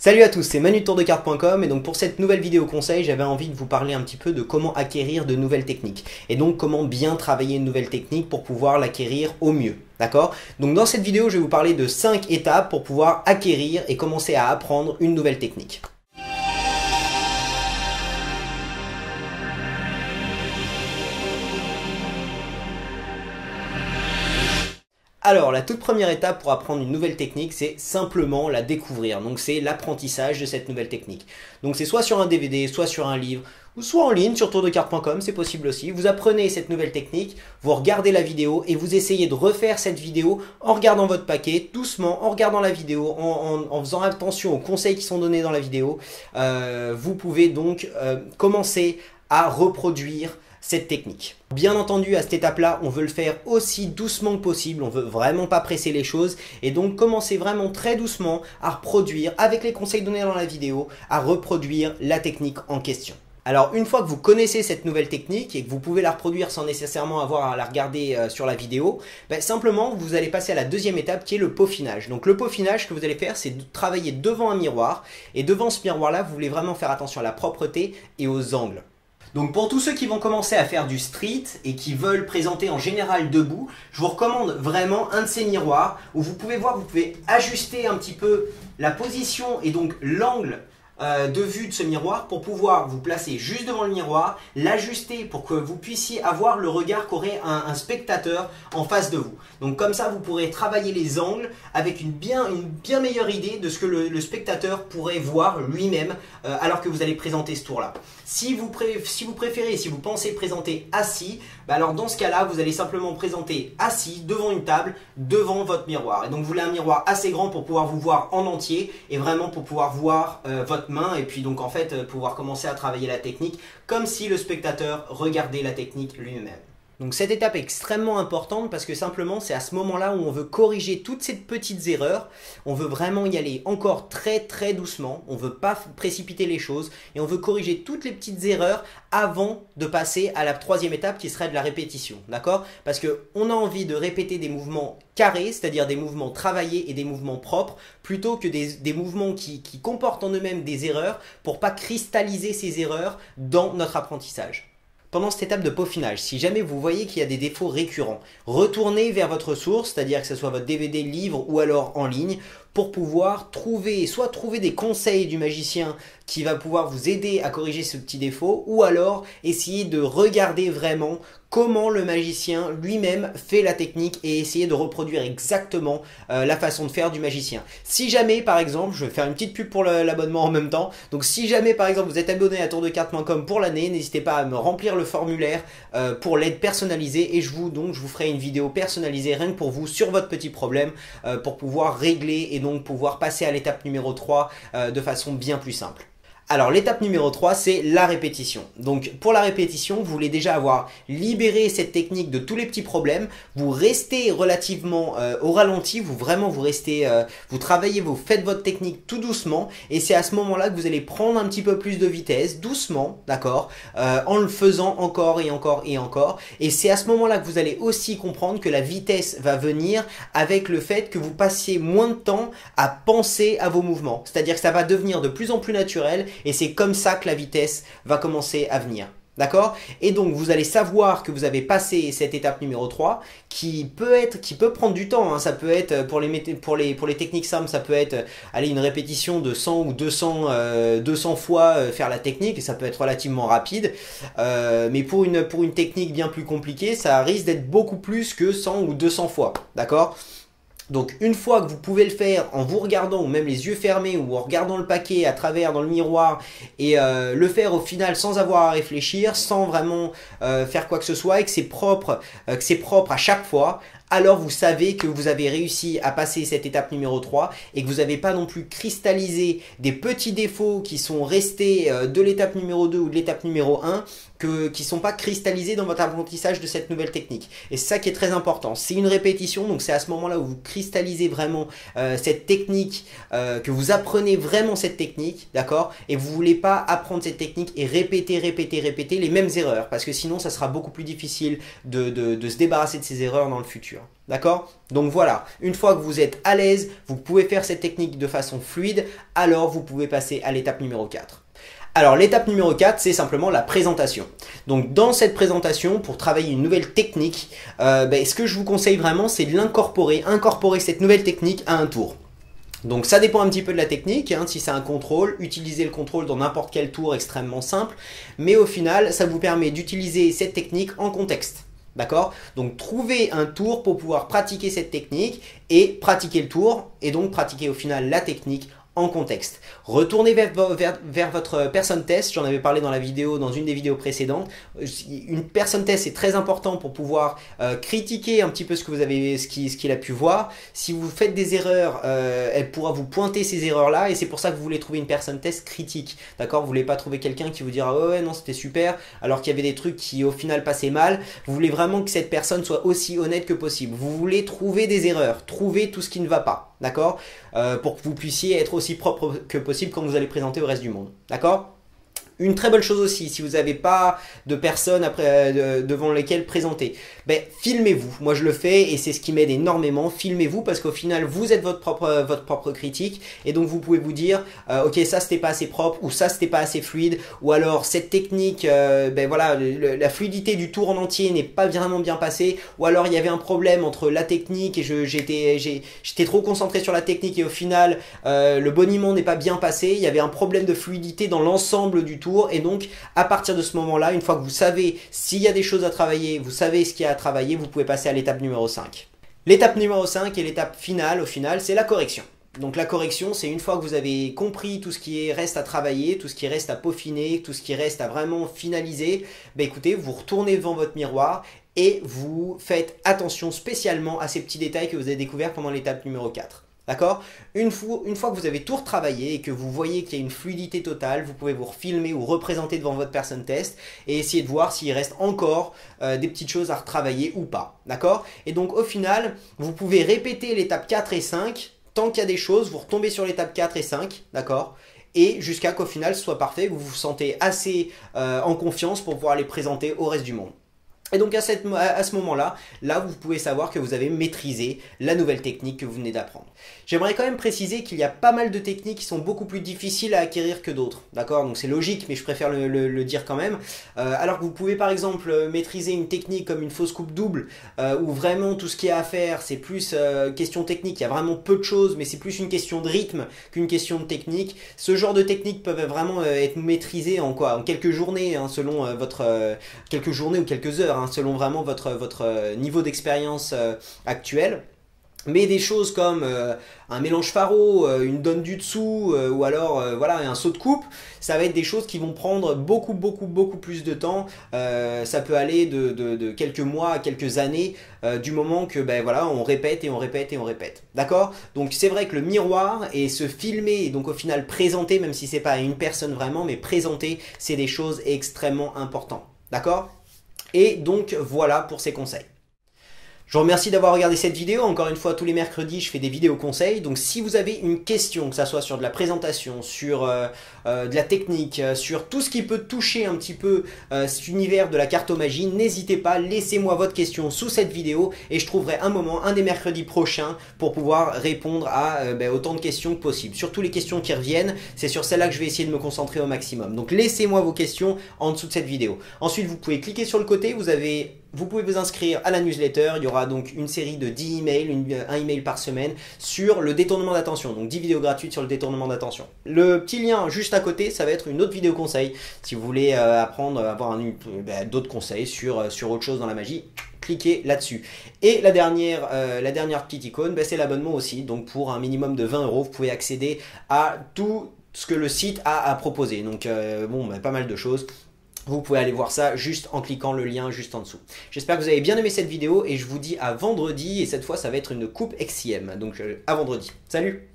Salut à tous, c'est Manu de tourdecartes.com et donc pour cette nouvelle vidéo conseil, j'avais envie de vous parler un petit peu de comment acquérir de nouvelles techniques et donc comment bien travailler une nouvelle technique pour pouvoir l'acquérir au mieux. D'accord? Donc dans cette vidéo, je vais vous parler de 5 étapes pour pouvoir acquérir et commencer à apprendre une nouvelle technique. Alors, la toute première étape pour apprendre une nouvelle technique, c'est simplement la découvrir. Donc, c'est l'apprentissage de cette nouvelle technique. Donc, c'est soit sur un DVD, soit sur un livre, ou soit en ligne sur tourdecartes.com, c'est possible aussi. Vous apprenez cette nouvelle technique, vous regardez la vidéo et vous essayez de refaire cette vidéo en regardant votre paquet, doucement, en regardant la vidéo, en faisant attention aux conseils qui sont donnés dans la vidéo. Vous pouvez donc commencer à reproduire cette technique. Bien entendu, à cette étape-là, on veut le faire aussi doucement que possible, on veut vraiment pas presser les choses et donc commencer vraiment très doucement à reproduire, avec les conseils donnés dans la vidéo, à reproduire la technique en question. Alors une fois que vous connaissez cette nouvelle technique et que vous pouvez la reproduire sans nécessairement avoir à la regarder sur la vidéo, simplement vous allez passer à la deuxième étape qui est le peaufinage. Donc le peaufinage que vous allez faire, c'est de travailler devant un miroir et devant ce miroir-là, vous voulez vraiment faire attention à la propreté et aux angles. Donc pour tous ceux qui vont commencer à faire du street et qui veulent présenter en général debout, je vous recommande vraiment un de ces miroirs où vous pouvez voir, vous pouvez ajuster un petit peu la position et donc l'angle de vue de ce miroir pour pouvoir vous placer juste devant le miroir, l'ajuster pour que vous puissiez avoir le regard qu'aurait un spectateur en face de vous. Donc comme ça vous pourrez travailler les angles avec une bien meilleure idée de ce que le spectateur pourrait voir lui-même alors que vous allez présenter ce tour-là. Si vous préférez, si vous pensez présenter assis, alors dans ce cas-là, vous allez simplement présenter assis devant une table, devant votre miroir. Et donc vous voulez un miroir assez grand pour pouvoir vous voir en entier et vraiment pour pouvoir voir votre main et puis donc en fait pouvoir commencer à travailler la technique comme si le spectateur regardait la technique lui-même. Donc cette étape est extrêmement importante parce que simplement c'est à ce moment-là où on veut corriger toutes ces petites erreurs. On veut vraiment y aller encore très doucement. On ne veut pas précipiter les choses et on veut corriger toutes les petites erreurs avant de passer à la troisième étape qui serait de la répétition. D'accord? Parce qu'on a envie de répéter des mouvements carrés, c'est-à-dire des mouvements travaillés et des mouvements propres, plutôt que des mouvements qui comportent en eux-mêmes des erreurs pour ne pas cristalliser ces erreurs dans notre apprentissage. Pendant cette étape de peaufinage, si jamais vous voyez qu'il y a des défauts récurrents, retournez vers votre source, c'est-à-dire que ce soit votre DVD, livre ou alors en ligne, pour pouvoir soit trouver des conseils du magicien qui va pouvoir vous aider à corriger ce petit défaut, ou alors essayer de regarder vraiment comment le magicien lui-même fait la technique et essayer de reproduire exactement la façon de faire du magicien. Si jamais par exemple, je vais faire une petite pub pour l'abonnement en même temps, donc si jamais par exemple vous êtes abonné à tourdecartes.com pour l'année, n'hésitez pas à me remplir le formulaire pour l'aide personnalisée et je vous ferai une vidéo personnalisée rien que pour vous sur votre petit problème pour pouvoir régler et donc pouvoir passer à l'étape numéro 3 de façon bien plus simple. Alors l'étape numéro 3, c'est la répétition. Donc pour la répétition, vous voulez déjà avoir libéré cette technique de tous les petits problèmes. Vous restez relativement au ralenti, vous restez, vous travaillez, vous faites votre technique tout doucement. Et c'est à ce moment-là que vous allez prendre un petit peu plus de vitesse, doucement, d'accord, en le faisant encore et encore et encore. Et c'est à ce moment-là que vous allez aussi comprendre que la vitesse va venir avec le fait que vous passiez moins de temps à penser à vos mouvements. C'est-à-dire que ça va devenir de plus en plus naturel. Et c'est comme ça que la vitesse va commencer à venir. D'accord? Et donc vous allez savoir que vous avez passé cette étape numéro 3 qui peut prendre du temps. Hein. Ça peut être pour les techniques simples, ça peut être une répétition de 100 ou 200 fois faire la technique, et ça peut être relativement rapide. Mais pour une technique bien plus compliquée, ça risque d'être beaucoup plus que 100 ou 200 fois. D'accord? Donc une fois que vous pouvez le faire en vous regardant ou même les yeux fermés ou en regardant le paquet à travers dans le miroir et le faire au final sans avoir à réfléchir, sans vraiment faire quoi que ce soit et que c'est propre à chaque fois, alors vous savez que vous avez réussi à passer cette étape numéro 3 et que vous n'avez pas non plus cristallisé des petits défauts qui sont restés de l'étape numéro 2 ou de l'étape numéro 1 qui ne sont pas cristallisés dans votre apprentissage de cette nouvelle technique. Et c'est ça qui est très important. C'est une répétition, donc c'est à ce moment-là où vous cristallisez vraiment cette technique, que vous apprenez vraiment cette technique, d'accord? Et vous ne voulez pas apprendre cette technique et répéter les mêmes erreurs, parce que sinon ça sera beaucoup plus difficile de se débarrasser de ces erreurs dans le futur. D'accord? Donc voilà, une fois que vous êtes à l'aise, vous pouvez faire cette technique de façon fluide, alors vous pouvez passer à l'étape numéro 4. Alors l'étape numéro 4, c'est simplement la présentation. Donc dans cette présentation, pour travailler une nouvelle technique, ce que je vous conseille vraiment, c'est de l'incorporer, incorporer cette nouvelle technique à un tour. Donc ça dépend un petit peu de la technique, hein. Si c'est un contrôle, utilisez le contrôle dans n'importe quel tour extrêmement simple, mais au final, ça vous permet d'utiliser cette technique en contexte. D'accord? Donc trouvez un tour pour pouvoir pratiquer cette technique et pratiquer le tour et donc pratiquer au final la technique en contexte. Retournez vers votre personne test, j'en avais parlé dans la vidéo, dans une des vidéos précédentes. Une personne test est très important pour pouvoir critiquer un petit peu ce qu'il a pu voir. Si vous faites des erreurs, elle pourra vous pointer ces erreurs-là et c'est pour ça que vous voulez trouver une personne test critique. D'accord? Vous voulez pas trouver quelqu'un qui vous dira oh ouais non c'était super alors qu'il y avait des trucs qui au final passaient mal. Vous voulez vraiment que cette personne soit aussi honnête que possible. Vous voulez trouver des erreurs, trouver tout ce qui ne va pas. D'accord? Pour que vous puissiez être aussi propre que possible quand vous allez présenter au reste du monde. D'accord? Une très bonne chose aussi, si vous n'avez pas de personnes devant lesquelles présenter, filmez-vous. Moi je le fais et c'est ce qui m'aide énormément. Filmez-vous parce qu'au final vous êtes votre propre critique et donc vous pouvez vous dire ok ça c'était pas assez propre ou ça c'était pas assez fluide ou alors cette technique voilà la fluidité du tour en entier n'est pas vraiment bien passée ou alors il y avait un problème entre la technique et j'étais trop concentré sur la technique et au final le boniment n'est pas bien passé. Il y avait un problème de fluidité dans l'ensemble du tour. Et donc à partir de ce moment là, une fois que vous savez s'il y a des choses à travailler, vous savez ce qu'il y a à travailler, vous pouvez passer à l'étape numéro 5. L'étape numéro 5 et l'étape finale au final, c'est la correction. Donc la correction, c'est une fois que vous avez compris tout ce qui reste à travailler, tout ce qui reste à peaufiner, tout ce qui reste à vraiment finaliser, écoutez, vous retournez devant votre miroir et vous faites attention spécialement à ces petits détails que vous avez découverts pendant l'étape numéro 4. D'accord? Une fois que vous avez tout retravaillé et que vous voyez qu'il y a une fluidité totale, vous pouvez vous refilmer ou représenter devant votre personne test et essayer de voir s'il reste encore des petites choses à retravailler ou pas. D'accord? Et donc au final, vous pouvez répéter l'étape 4 et 5. Tant qu'il y a des choses, vous retombez sur l'étape 4 et 5. D'accord? Et jusqu'à qu'au final ce soit parfait, que vous vous sentez assez en confiance pour pouvoir les présenter au reste du monde. Et donc à ce moment-là, vous pouvez savoir que vous avez maîtrisé la nouvelle technique que vous venez d'apprendre. J'aimerais quand même préciser qu'il y a pas mal de techniques qui sont beaucoup plus difficiles à acquérir que d'autres. D'accord? Donc c'est logique, mais je préfère le dire quand même. Alors que vous pouvez par exemple maîtriser une technique comme une fausse coupe double, où vraiment tout ce qu'il y a à faire, c'est plus question technique. Il y a vraiment peu de choses, mais c'est plus une question de rythme qu'une question de technique. Ce genre de techniques peuvent vraiment être maîtrisées en quelques journées, hein, selon quelques journées ou quelques heures. Selon vraiment votre niveau d'expérience actuel. Mais des choses comme un mélange faro, une donne du dessous ou alors voilà, un saut de coupe, ça va être des choses qui vont prendre beaucoup plus de temps. Ça peut aller de quelques mois à quelques années du moment que voilà, on répète et on répète et on répète. D'accord? Donc c'est vrai que le miroir et se filmer et donc au final présenter, même si c'est pas à une personne vraiment, mais présenter, c'est des choses extrêmement importantes. D'accord? Et donc voilà pour ces conseils. Je vous remercie d'avoir regardé cette vidéo. Encore une fois, tous les mercredis, je fais des vidéos conseils. Donc si vous avez une question, que ça soit sur de la présentation, sur de la technique, sur tout ce qui peut toucher un petit peu cet univers de la cartomagie, n'hésitez pas, laissez-moi votre question sous cette vidéo et je trouverai un moment, un des mercredis prochains, pour pouvoir répondre à autant de questions que possible. Surtout les questions qui reviennent, c'est sur celles-là que je vais essayer de me concentrer au maximum. Donc laissez-moi vos questions en dessous de cette vidéo. Ensuite, vous pouvez cliquer sur le côté, vous pouvez vous inscrire à la newsletter. Il y aura donc une série de 10 emails, un email par semaine sur le détournement d'attention. Donc 10 vidéos gratuites sur le détournement d'attention. Le petit lien juste à côté, ça va être une autre vidéo conseil. Si vous voulez apprendre, avoir d'autres conseils sur autre chose dans la magie, cliquez là-dessus. Et la dernière petite icône, c'est l'abonnement aussi. Donc pour un minimum de 20 €, vous pouvez accéder à tout ce que le site a à proposer. Donc pas mal de choses. Vous pouvez aller voir ça juste en cliquant le lien juste en dessous. J'espère que vous avez bien aimé cette vidéo et je vous dis à vendredi et cette fois ça va être une coupe XCM. Donc à vendredi. Salut!